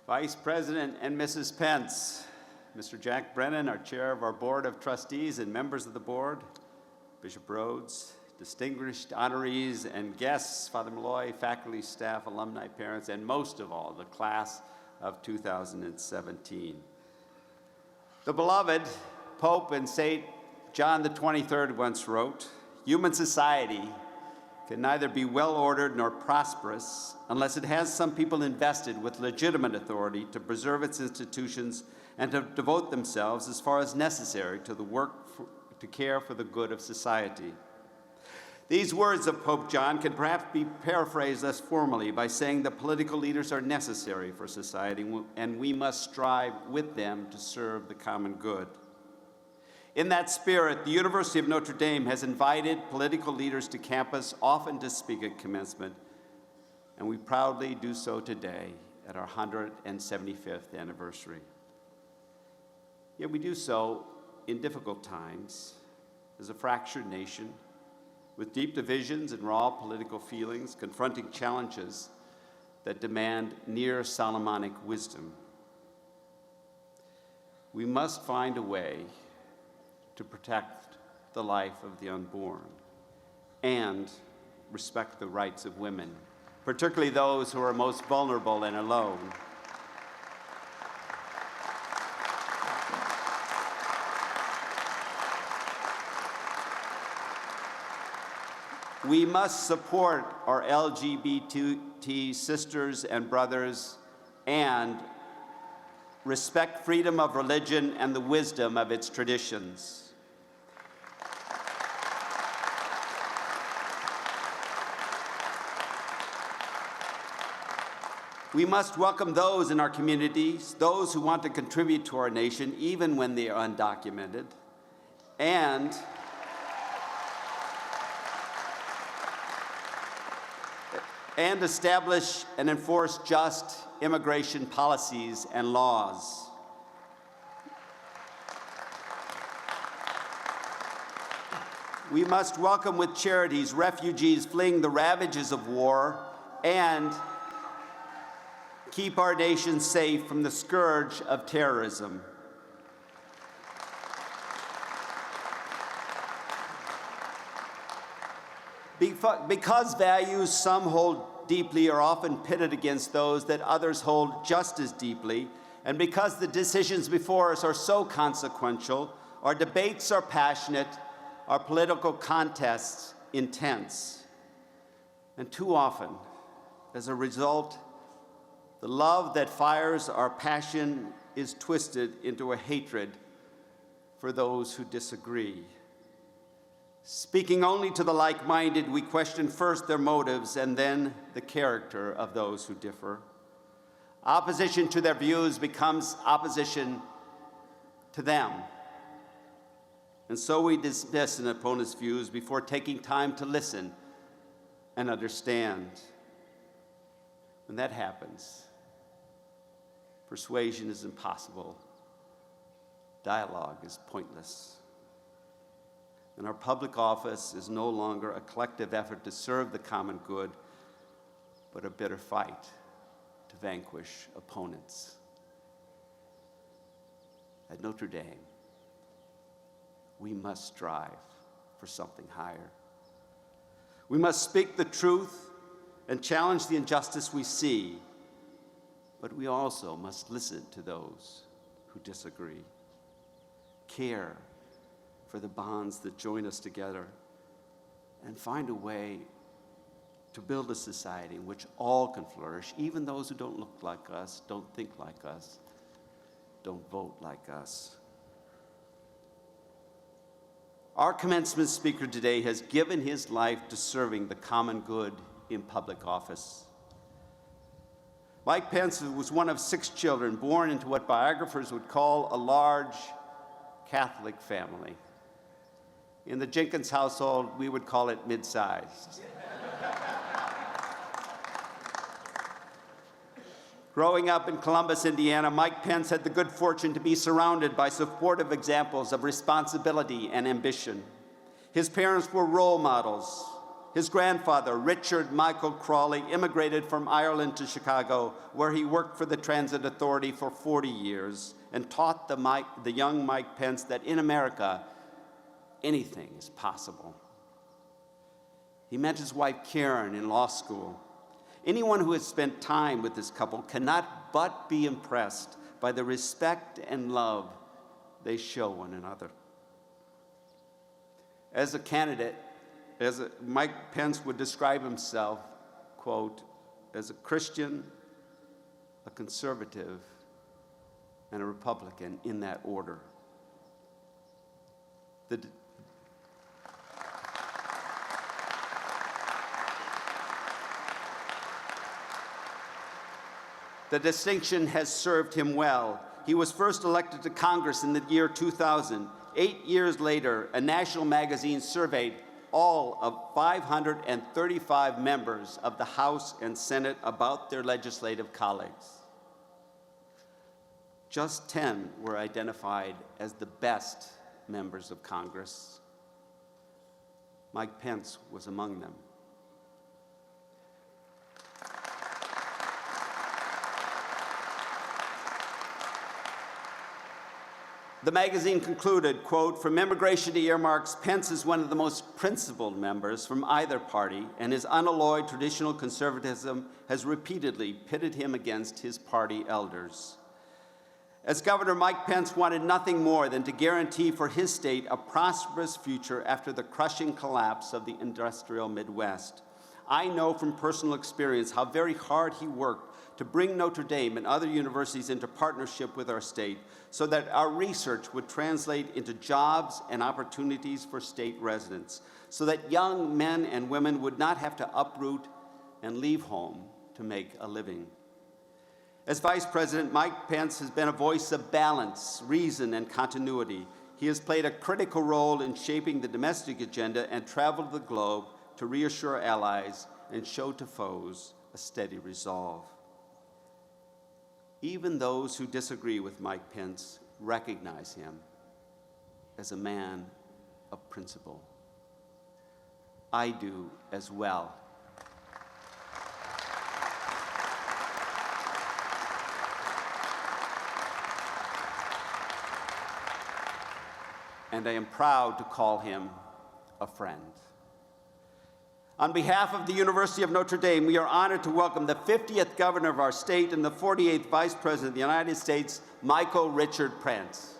Vice President and Mrs. Pence, Mr. Jack Brennan, our chair of our Board of Trustees and members of the board, Bishop Rhodes, distinguished honorees and guests, Father Malloy, faculty, staff, alumni, parents, and most of all, the class of 2017. The beloved Pope and St. John the 23rd once wrote, "Human society can neither be well-ordered nor prosperous unless it has some people invested with legitimate authority to preserve its institutions and to devote themselves as far as necessary to the work to care for the good of society." These words of Pope John can perhaps be paraphrased less formally by saying that political leaders are necessary for society and we must strive with them to serve the common good. In that spirit, the University of Notre Dame has invited political leaders to campus, often to speak at commencement, and we proudly do so today at our 175th anniversary. Yet we do so in difficult times, as a fractured nation, with deep divisions and raw political feelings, confronting challenges that demand near Solomonic wisdom. We must find a way to protect the life of the unborn and respect the rights of women, particularly those who are most vulnerable and alone. We must support our LGBT sisters and brothers and respect freedom of religion and the wisdom of its traditions. We must welcome those in our communities, those who want to contribute to our nation, even when they are undocumented, and establish and enforce just immigration policies and laws. We must welcome with charities refugees fleeing the ravages of war and keep our nation safe from the scourge of terrorism. Because values some hold deeply are often pitted against those that others hold just as deeply, and because the decisions before us are so consequential, our debates are passionate, our political contests intense. And too often, as a result, the love that fires our passion is twisted into a hatred for those who disagree. Speaking only to the like-minded, we question first their motives and then the character of those who differ. Opposition to their views becomes opposition to them. And so we dismiss an opponent's views before taking time to listen and understand. When that happens, persuasion is impossible. Dialogue is pointless. And our public office is no longer a collective effort to serve the common good, but a bitter fight to vanquish opponents. At Notre Dame, we must strive for something higher. We must speak the truth and challenge the injustice we see, but we also must listen to those who disagree, care for the bonds that join us together, and find a way to build a society in which all can flourish, even those who don't look like us, don't think like us, don't vote like us. Our commencement speaker today has given his life to serving the common good in public office. Mike Pence was one of 6 children born into what biographers would call a large Catholic family. In the Jenkins household, we would call it mid-sized. Growing up in Columbus, Indiana, Mike Pence had the good fortune to be surrounded by supportive examples of responsibility and ambition. His parents were role models, His grandfather, Richard Michael Crawley, immigrated from Ireland to Chicago, where he worked for the Transit Authority for 40 years and taught the young Mike Pence that in America, anything is possible. He met his wife, Karen, in law school. Anyone who has spent time with this couple cannot but be impressed by the respect and love they show one another. As a candidate, Mike Pence would describe himself, quote, as a Christian, a conservative, and a Republican in that order. The distinction has served him well. He was first elected to Congress in the year 2000. 8 years later, a national magazine surveyed all of 535 members of the House and Senate about their legislative colleagues. Just 10 were identified as the best members of Congress. Mike Pence was among them. The magazine concluded, quote, "From immigration to earmarks, Pence is one of the most principled members from either party, and his unalloyed traditional conservatism has repeatedly pitted him against his party elders." As governor, Mike Pence wanted nothing more than to guarantee for his state a prosperous future after the crushing collapse of the industrial Midwest. I know from personal experience how very hard he worked to bring Notre Dame and other universities into partnership with our state so that our research would translate into jobs and opportunities for state residents, so that young men and women would not have to uproot and leave home to make a living. As Vice President, Mike Pence has been a voice of balance, reason, and continuity. He has played a critical role in shaping the domestic agenda and traveled the globe to reassure allies and show to foes a steady resolve. Even those who disagree with Mike Pence recognize him as a man of principle. I do as well. And I am proud to call him a friend. On behalf of the University of Notre Dame, we are honored to welcome the 50th governor of our state and the 48th Vice President of the United States, Michael Richard Pence.